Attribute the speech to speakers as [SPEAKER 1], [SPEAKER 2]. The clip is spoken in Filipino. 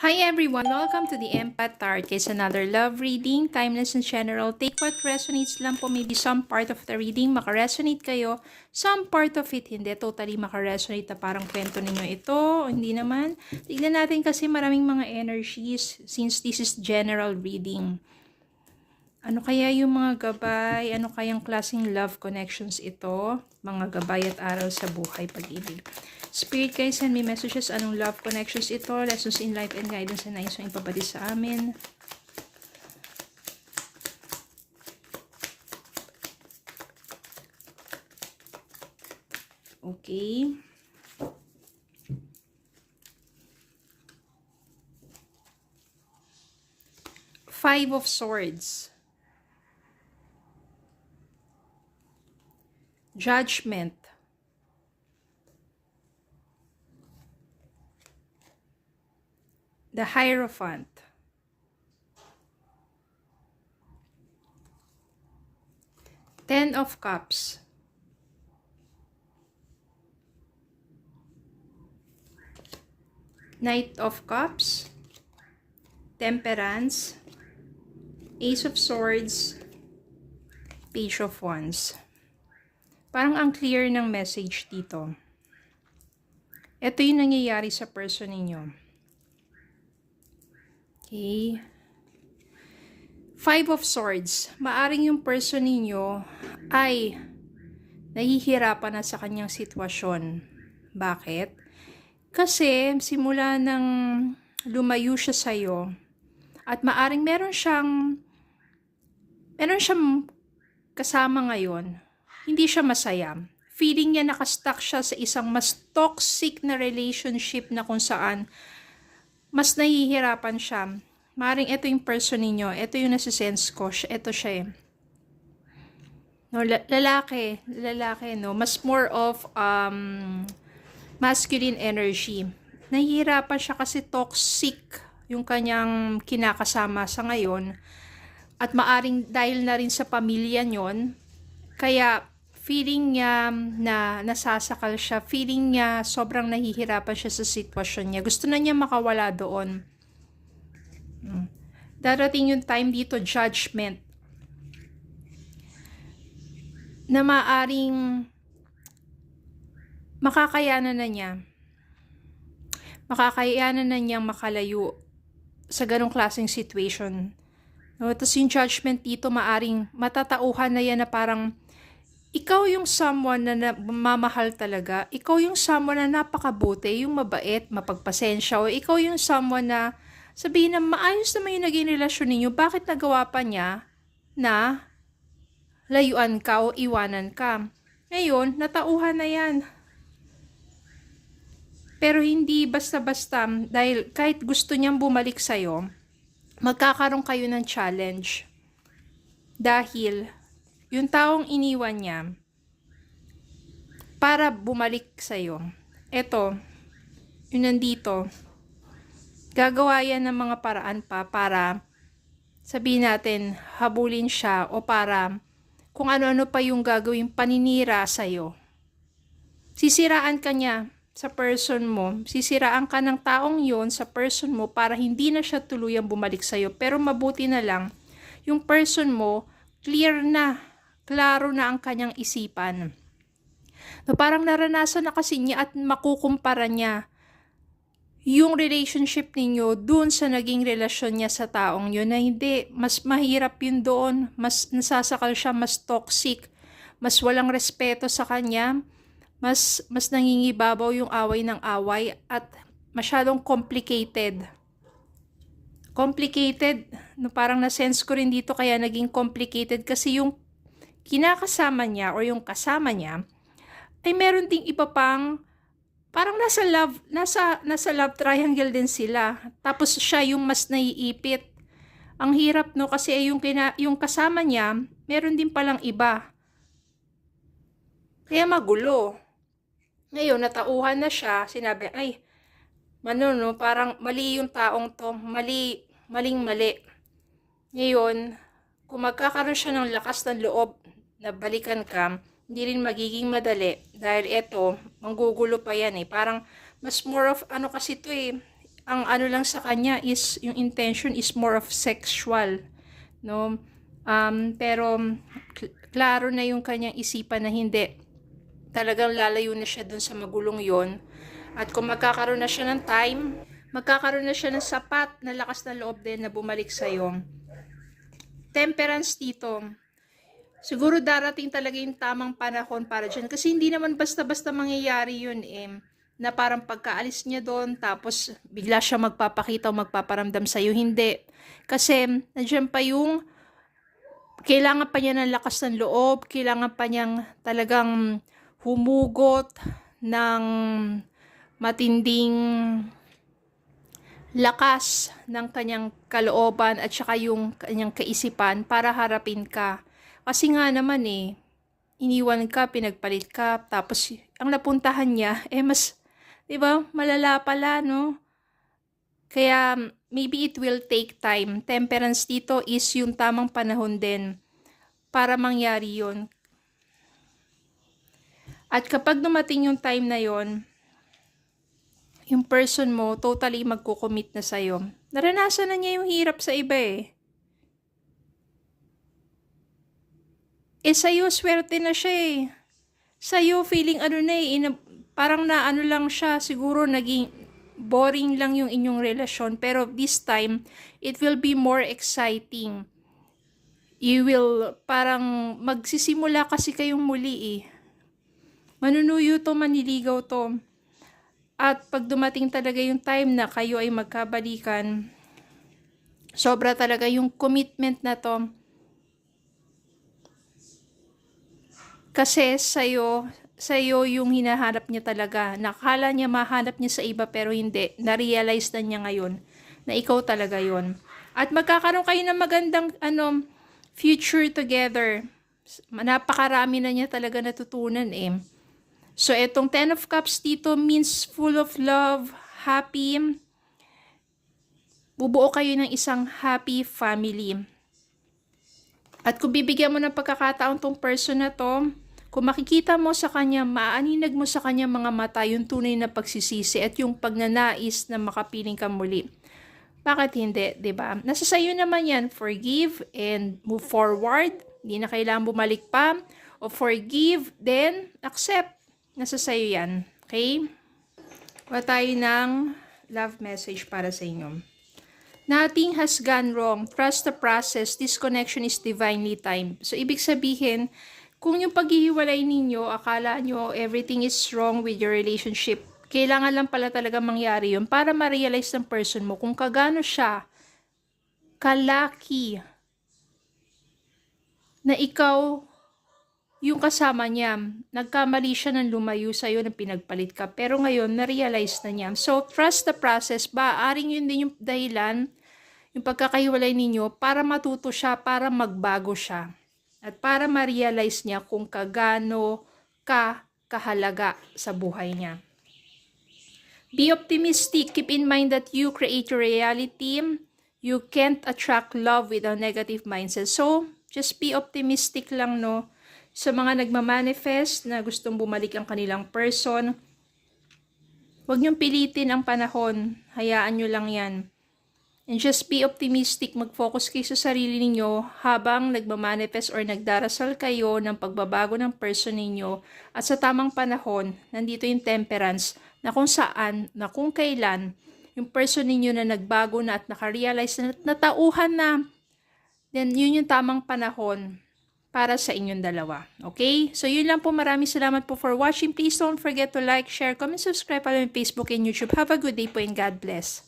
[SPEAKER 1] Hi everyone! Welcome to the Empath Tarot. It's another love reading, timeless and general. Take what resonates lang po. Maybe some part of the reading makaresonate kayo. Some part of it hindi totally makaresonate na parang kwento ninyo ito. Hindi naman. Tignan natin kasi maraming mga energies since this is general reading. Ano kaya yung mga gabay? Ano kayang klaseng love connections ito? Mga gabay at aral sa buhay, pag-ibig. Spirit, guys, send me messages. Anong love connections ito? Lessons in life and guidance na nais mong ipabati sa amin. Okay. Five of Swords. Judgment. The Hierophant. Ten of Cups. Knight of Cups. Temperance. Ace of Swords. Page of Wands. Parang ang clear ng message dito. Ito yung nangyayari sa person ninyo. Okay. Five of Swords. Maaring yung person ninyo ay nahihirapan na sa kanyang sitwasyon. Bakit? Kasi simula nang lumayo siya sa'yo at maaring meron siyang kasama ngayon, hindi siya masaya. Feeling niya nakastuck siya sa isang mas toxic na relationship na kung saan mas nahihirapan siya. Maring ito yung person ninyo. Ito yung nasisense ko. Ito siya eh. No, lalaki, no? Mas more of masculine energy. Nahihirapan siya kasi toxic yung kanyang kinakasama sa ngayon. At maaring dahil na rin sa pamilya nyon, kaya feeling niya na nasasakal siya, feeling niya sobrang nahihirapan siya sa sitwasyon niya. Gusto na niya makawala doon. Darating yung time dito, judgment, na maaring makakayanan na niya. Makakayanan na niyang makalayo sa ganong klaseng situation. No? Tapos yung judgment dito, maaring matatauhan na yan na parang ikaw yung someone na mamahal talaga. Ikaw yung someone na napakabuti, yung mabait, mapagpasensya. O ikaw yung someone na sabihin na maayos naman yung naging relasyon ninyo. Bakit nagawa pa niya na layuan ka o iwanan ka? Ngayon, natauhan na yan. Pero hindi basta-basta dahil kahit gusto niyang bumalik sa'yo, magkakaroon kayo ng challenge. Dahil yung taong iniwan niya para bumalik sa'yo, eto, yung nandito, gagawa yan ng mga paraan pa para sabihin natin, habulin siya o para kung ano-ano pa yung gagawing paninira sa'yo. Sisiraan ka niya sa person mo, sisiraan ka ng taong yon sa person mo para hindi na siya tuluyang bumalik sa'yo. Pero mabuti na lang, yung person mo, clear na, klaro na ang kanyang isipan. No, parang naranasan na kasi niya at makukumpara niya yung relationship ninyo dun sa naging relasyon niya sa taong yun na hindi, mas mahirap yun doon, mas nasasakal siya, mas toxic, mas walang respeto sa kanya, mas nangingibabaw yung away ng away at masyadong complicated. Complicated, no, parang na-sense ko rin dito kaya naging complicated kasi yung kinakasama niya or yung kasama niya ay meron ding iba pang parang nasa love triangle din sila. Tapos siya yung mas naiipit. Ang hirap no kasi yung kasama niya, meron din palang iba. Kaya magulo. Ngayon natauhan na siya, sinabi, ay, no, parang mali yung taong to, maling-mali. Ngayon, kung magkakaroon siya ng lakas ng loob na balikan ka, hindi rin magiging madali dahil eto, manggugulo pa yan eh. Parang mas more of ano kasi to eh, ang ano lang sa kanya is, yung intention is more of sexual, no? Pero klaro na yung kanyang isipan na hindi. Talagang lalayo na siya dun sa magulong yon. At kung magkakaroon na siya ng time, magkakaroon na siya ng sapat na lakas na loob din na bumalik sa'yo. Temperance dito. Siguro darating talaga yung tamang panahon para dyan. Kasi hindi naman basta-basta mangyayari yun na parang pagkaalis niya doon, tapos bigla siya magpapakita o magpaparamdam sa'yo. Hindi. Kasi nandiyan pa yung kailangan pa niya ng lakas ng loob, kailangan pa niyang talagang humugot ng matinding lakas ng kanyang kalooban at saka yung kanyang kaisipan para harapin ka. Kasi nga naman iniwan ka, pinagpalit ka, tapos ang napuntahan niya, mas, di ba, malala pala, no? Kaya, maybe it will take time. Temperance dito is yung tamang panahon din para mangyari yon. At kapag dumating yung time na yon, yung person mo totally magko-commit na sa'yo. Naranasan na niya yung hirap sa iba sa'yo, swerte na siya Sa'yo, feeling parang na ano lang siya, siguro naging boring lang yung inyong relasyon. Pero this time, it will be more exciting. You will, parang magsisimula kasi kayong muli Manunuyo to, maniligaw to. At pag dumating talaga yung time na kayo ay magkabalikan, sobra talaga yung commitment na to. Kasi sa'yo yung hinahanap niya talaga. Nakala niya mahanap niya sa iba pero hindi. Na-realize na niya ngayon na ikaw talaga yon. At magkakaroon kayo ng magandang future together. Napakarami na niya talaga natutunan So, etong 10 of Cups dito means full of love, happy. Bubuo kayo ng isang happy family. At kung bibigyan mo ng pagkakataon tong person na to, kung makikita mo sa kanya, maaninag mo sa kanya mga mata yung tunay na pagsisisi at yung pagnanais na makapiling ka muli. Bakit hindi, diba? Nasa sayo naman yan, forgive and move forward. Hindi na kailangan bumalik pa. O forgive, then accept. Nasa sayo yan. Okay? Kuha tayo ng love message para sa inyo. Nothing has gone wrong. Trust the process. This connection is divinely timed. So, ibig sabihin, kung yung paghihiwalay ninyo, akala nyo everything is wrong with your relationship, kailangan lang pala talaga mangyari yun para ma-realize ng person mo kung kagano siya kalaki na ikaw yung kasama niya. Nagkamali siya ng lumayo sa'yo na pinagpalit ka. Pero ngayon, na-realize na niya. So, trust the process. Aaring yun din yung dahilan, yung pagkakahiwalay ninyo, para matuto siya, para magbago siya. At para ma-realize niya kung kagano ka kahalaga sa buhay niya. Be optimistic. Keep in mind that you create your reality. You can't attract love with a negative mindset. So, just be optimistic lang, no? Sa mga nagmamanifest na gustong bumalik ang kanilang person, huwag niyong pilitin ang panahon. Hayaan niyo lang yan. And just be optimistic. Mag-focus kayo sa sarili ninyo habang nagmamanifest or nagdarasal kayo ng pagbabago ng person ninyo. At sa tamang panahon, nandito yung temperance na kung saan, na kung kailan, yung person ninyo na nagbago na at nakarealize na natauhan na, then yun yung tamang panahon para sa inyong dalawa. Okay? So, yun lang po. Maraming salamat po for watching. Please don't forget to like, share, comment, subscribe pa lang Facebook and YouTube. Have a good day po and God bless.